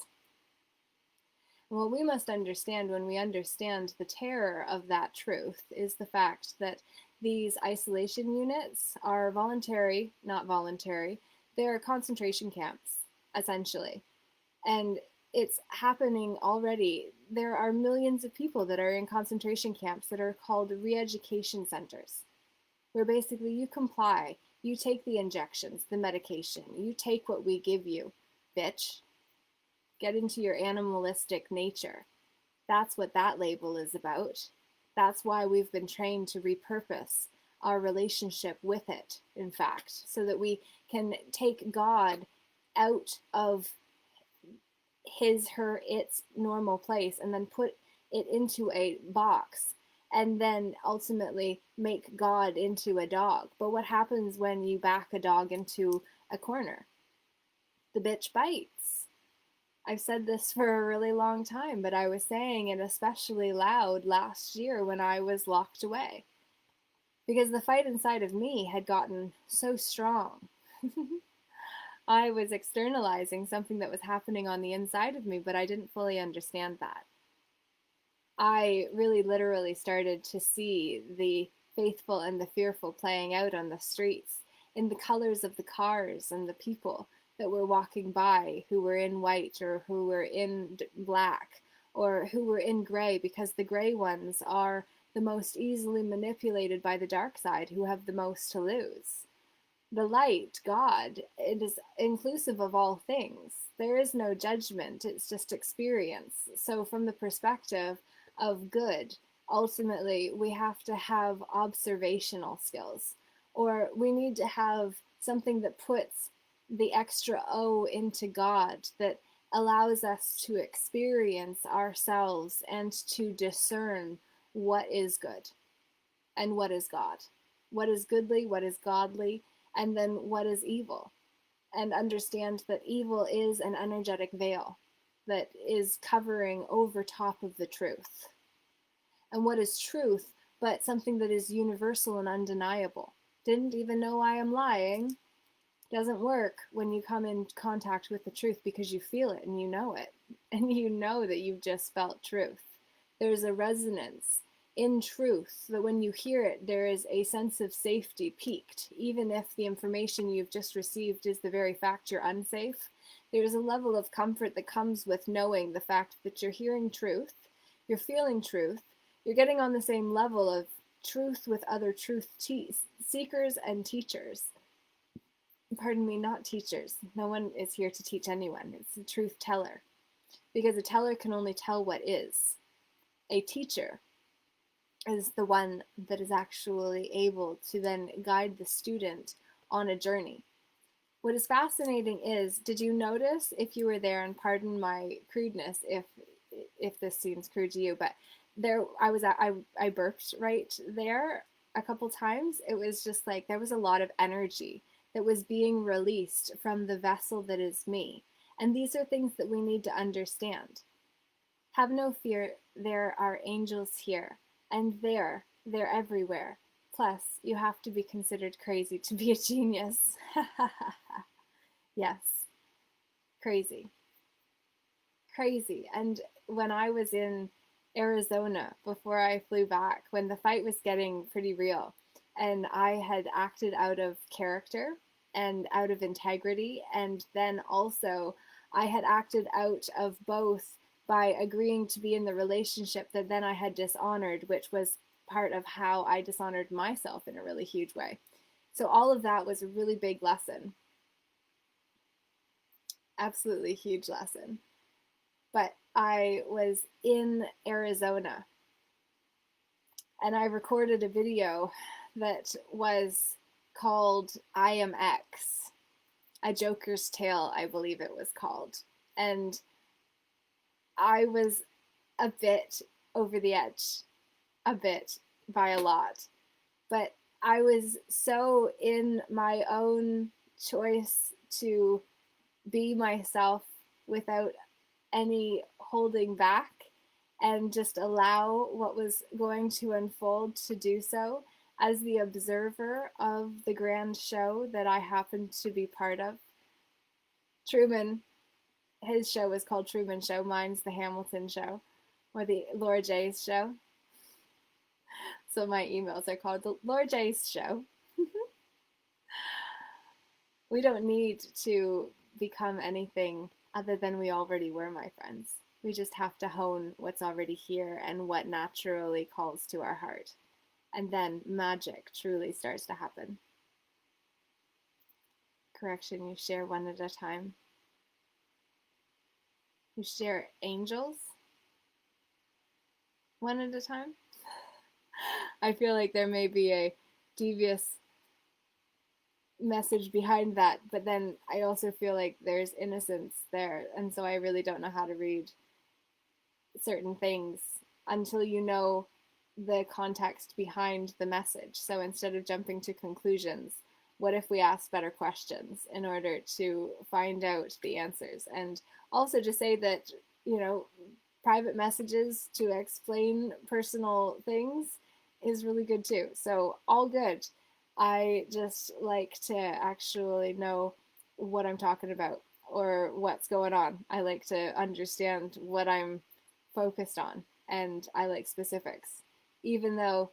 Speaker 1: And what we must understand when we understand the terror of that truth is the fact that these isolation units are voluntary, not voluntary. They're concentration camps, essentially. And it's happening already. There are millions of people that are in concentration camps that are called re-education centers, where basically you comply, you take the injections, the medication, you take what we give you, bitch. Get into your animalistic nature. That's what that label is about. That's why we've been trained to repurpose our relationship with it, in fact, so that we can take God out of his, her, its normal place and then put it into a box and then ultimately make God into a dog. But what happens when you back a dog into a corner? The bitch bites. I've said this for a really long time, but I was saying it especially loud last year when I was locked away. Because the fight inside of me had gotten so strong. I was externalizing something that was happening on the inside of me, but I didn't fully understand that. I really literally started to see the faithful and the fearful playing out on the streets in the colors of the cars and the people that were walking by, who were in white or who were in black or who were in gray, because the gray ones are the most easily manipulated by the dark side, who have the most to lose. The light, God, it is inclusive of all things. There is no judgment, it's just experience. So, from the perspective of good, ultimately, we have to have observational skills, or we need to have something that puts the extra O into God, that allows us to experience ourselves and to discern what is good and what is God, what is goodly, what is godly, and then what is evil, and understand that evil is an energetic veil that is covering over top of the truth. And what is truth but something that is universal and undeniable? Didn't even know I am lying. Doesn't work when you come in contact with the truth, because you feel it and you know it. And you know that you've just felt truth. There's a resonance in truth that when you hear it, there is a sense of safety peaked. Even if the information you've just received is the very fact you're unsafe, there's a level of comfort that comes with knowing the fact that you're hearing truth, you're feeling truth, you're getting on the same level of truth with other truth seekers and teachers. Pardon me, not teachers. No one is here to teach anyone. It's a truth teller. Because a teller can only tell what is. A teacher is the one that is actually able to then guide the student on a journey. What is fascinating is, did you notice, if you were there, and pardon my crudeness if this seems crude to you, but there I burped right there a couple times. It was just like there was a lot of energy that was being released from the vessel that is me. And these are things that we need to understand. Have no fear, there are angels here, and they're everywhere. Plus, you have to be considered crazy to be a genius. Yes, crazy. Crazy. And when I was in Arizona before I flew back, when the fight was getting pretty real, and I had acted out of character and out of integrity, and then also I had acted out of both by agreeing to be in the relationship that then I had dishonored, which was part of how I dishonored myself in a really huge way. So all of that was a really big lesson, absolutely huge lesson. But I was in Arizona and I recorded a video that was called I Am X, A Joker's Tale, I believe it was called. And I was a bit over the edge, a bit by a lot. But I was so in my own choice to be myself without any holding back and just allow what was going to unfold to do so as the observer of the grand show that I happened to be part of. Truman, his show was called Truman Show, mine's the Hamilton Show, or the Laura J's show. So my emails are called the Laura J's Show. We don't need to become anything other than we already were, my friends. We just have to hone what's already here and what naturally calls to our heart. And then magic truly starts to happen. Correction, you share one at a time. You share angels one at a time. I feel like there may be a devious message behind that, but then I also feel like there's innocence there, and so I really don't know how to read certain things until you know the context behind the message. So instead of jumping to conclusions, what if we ask better questions in order to find out the answers? And also to say that, you know, private messages to explain personal things is really good too. So all good. I just like to actually know what I'm talking about or what's going on. I like to understand what I'm focused on. and I like specifics, even though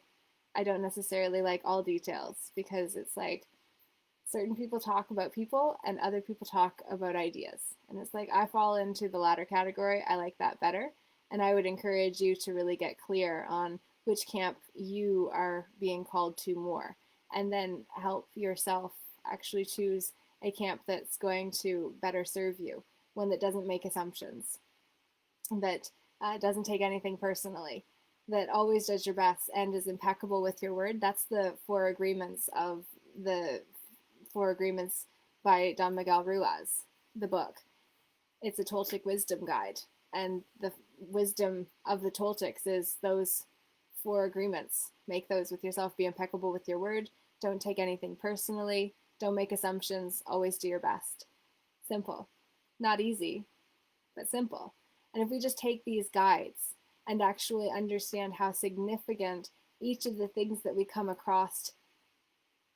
Speaker 1: I don't necessarily like all details, because it's like certain people talk about people and other people talk about ideas. And it's like I fall into the latter category. I like that better. And I would encourage you to really get clear on which camp you are being called to more, and then help yourself actually choose a camp that's going to better serve you, one that doesn't make assumptions, that doesn't take anything personally, that always does your best and is impeccable with your word. That's the four agreements of the Four Agreements by Don Miguel Ruiz, the book. It's a Toltec wisdom guide. And the wisdom of the Toltecs is those four agreements. Make those with yourself, be impeccable with your word, don't take anything personally, don't make assumptions, always do your best. Simple. Not easy, but simple. And if we just take these guides and actually understand how significant each of the things that we come across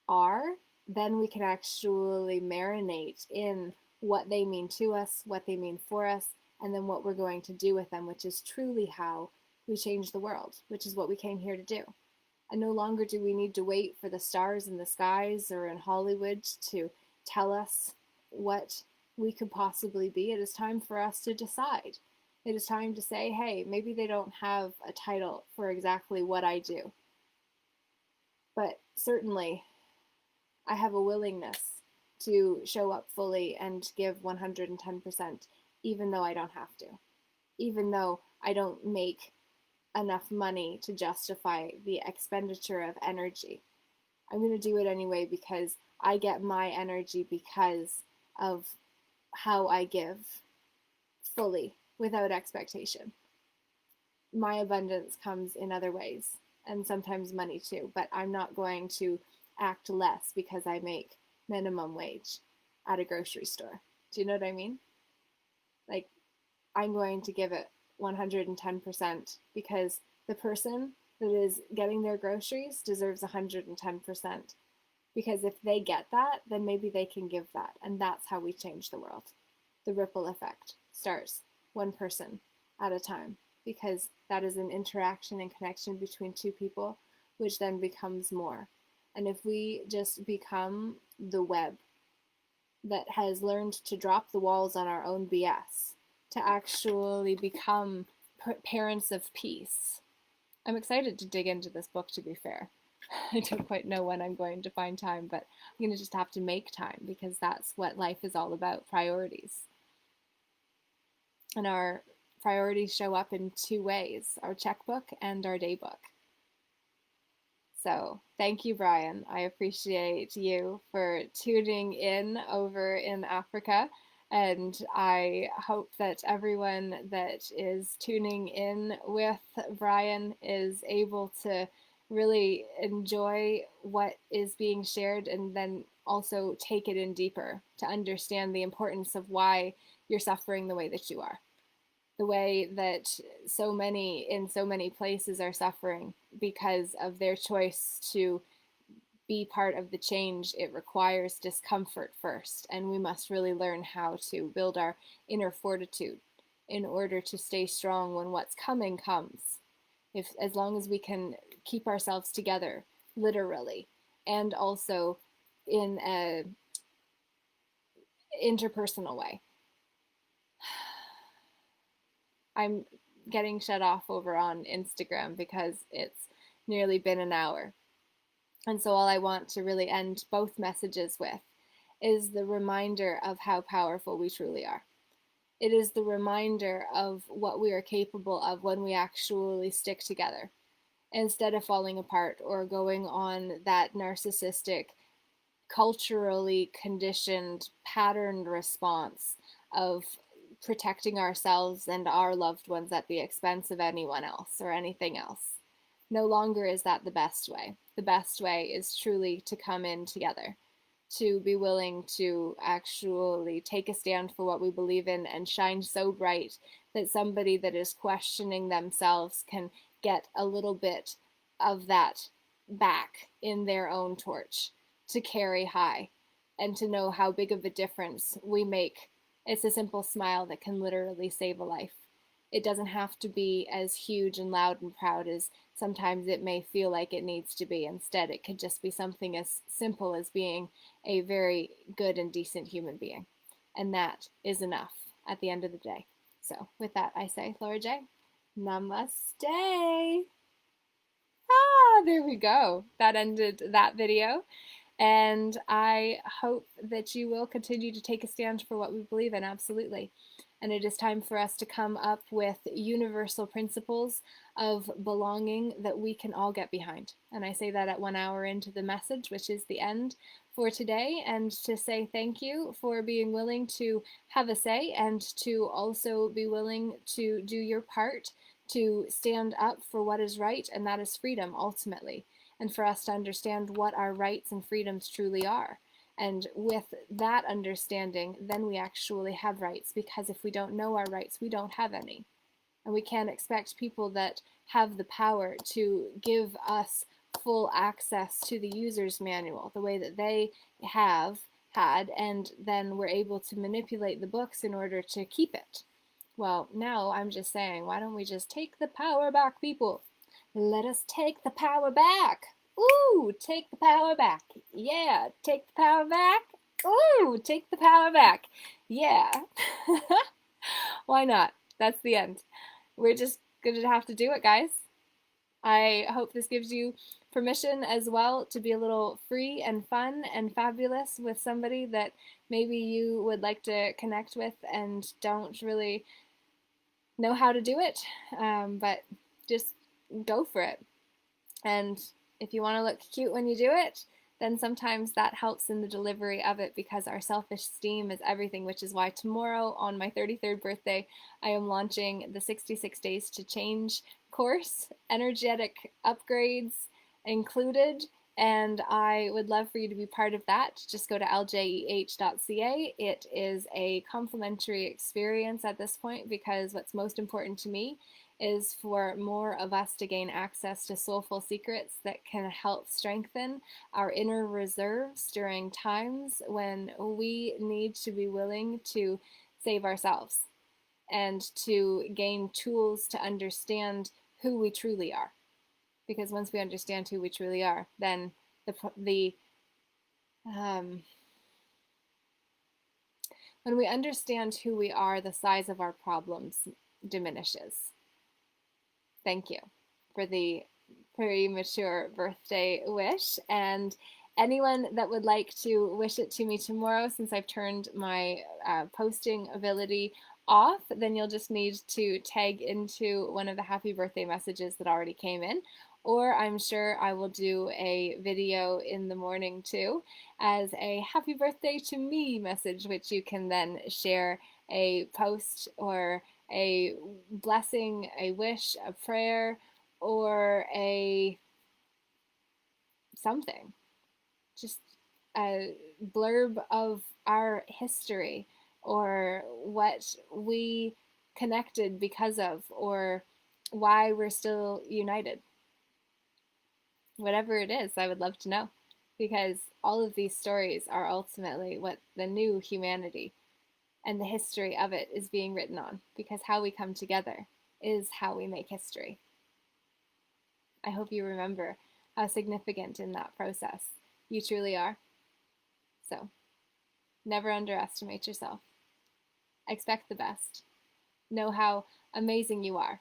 Speaker 1: are, then we can actually marinate in what they mean to us, what they mean for us, and then what we're going to do with them, which is truly how we change the world, which is what we came here to do. And no longer do we need to wait for the stars in the skies or in Hollywood to tell us what we could possibly be. It is time for us to decide. It is time to say, hey, maybe they don't have a title for exactly what I do, but certainly I have a willingness to show up fully and give 110%, even though I don't have to, even though I don't make enough money to justify the expenditure of energy. I'm going to do it anyway because I get my energy because of how I give fully without expectation. My abundance comes in other ways, and sometimes money too, but I'm not going to act less because I make minimum wage at a grocery store. Do you know what I mean? Like, I'm going to give it 110% because the person that is getting their groceries deserves 110%. Because if they get that, then maybe they can give that. And that's how we change the world. The ripple effect starts one person at a time, because that is an interaction and connection between two people, which then becomes more. And if we just become the web that has learned to drop the walls on our own BS, to actually become parents of peace. I'm excited to dig into this book, to be fair. I don't quite know when I'm going to find time, but I'm going to just have to make time, because that's what life is all about, priorities. And our priorities show up in two ways, our checkbook and our daybook. So thank you, Brian. I appreciate you for tuning in over in Africa. And I hope that everyone that is tuning in with Brian is able to really enjoy what is being shared, and then also take it in deeper to understand the importance of why you're suffering the way that you are, the way that so many in so many places are suffering because of their choice to be part of the change. It requires discomfort first, and we must really learn how to build our inner fortitude in order to stay strong when what's coming comes. If as long as we can keep ourselves together, literally, and also in a interpersonal way. I'm getting shut off over on Instagram because it's nearly been an hour. And so all I want to really end both messages with is the reminder of how powerful we truly are. It is the reminder of what we are capable of when we actually stick together, instead of falling apart or going on that narcissistic, culturally conditioned, patterned response of protecting ourselves and our loved ones at the expense of anyone else or anything else. No longer is that the best way. The best way is truly to come in together, to be willing to actually take a stand for what we believe in and shine so bright that somebody that is questioning themselves can get a little bit of that back in their own torch to carry high, and to know how big of a difference we make. It's a simple smile that can literally save a life. it doesn't have to be as huge and loud and proud as sometimes it may feel like it needs to be. Instead, it could just be something as simple as being a very good and decent human being. And that is enough at the end of the day. So, with that, I say, Laura J, namaste. Ah, there we go. That ended that video. And I hope that you will continue to take a stand for what we believe in, absolutely. And it is time for us to come up with universal principles of belonging that we can all get behind. And I say that at 1 hour into the message, which is the end for today, and to say thank you for being willing to have a say and to also be willing to do your part to stand up for what is right, and that is freedom ultimately, and for us to understand what our rights and freedoms truly are. And with that understanding, then we actually have rights, because if we don't know our rights, we don't have any. And we can't expect people that have the power to give us full access to the user's manual the way that they have had, and then we're able to manipulate the books in order to keep it. Well, now I'm just saying, why don't we just take the power back, people? Let us take the power back. Ooh, take the power back. Yeah, take the power back. Ooh, take the power back. Yeah. Why not? That's the end. We're just going to have to do it, guys. I hope this gives you permission as well to be a little free and fun and fabulous with somebody that maybe you would like to connect with and don't really know how to do it, but just go for it. And if you want to look cute when you do it, then sometimes that helps in the delivery of it, because our self-esteem is everything, which is why tomorrow on my 33rd birthday, I am launching the 66 Days to Change course, energetic upgrades included, and I would love for you to be part of that. Just go to ljeh.ca. It is a complimentary experience at this point, because what's most important to me is for more of us to gain access to soulful secrets that can help strengthen our inner reserves during times when we need to be willing to save ourselves, and to gain tools to understand who we truly are. Because once we understand who we truly are, then when we understand who we are, the size of our problems diminishes. Thank you for the premature birthday wish. And anyone that would like to wish it to me tomorrow, since I've turned my posting ability off, then you'll just need to tag into one of the happy birthday messages that already came in. Or I'm sure I will do a video in the morning too as a happy birthday to me message, which you can then share a post or a blessing, a wish, a prayer, or a something. Just a blurb of our history, or what we connected because of, or why we're still united. Whatever it is, I would love to know, because all of these stories are ultimately what the new humanity and the history of it is being written on, because how we come together is how we make history. I hope you remember how significant in that process you truly are. So, never underestimate yourself. Expect the best. Know how amazing you are,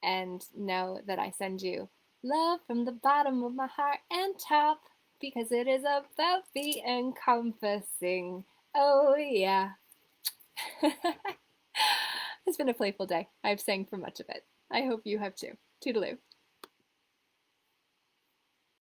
Speaker 1: and know that I send you love from the bottom of my heart and top, because it is about the encompassing. Oh, yeah. It's been a playful day. I've sang for much of it. I hope you have too. Toodaloo.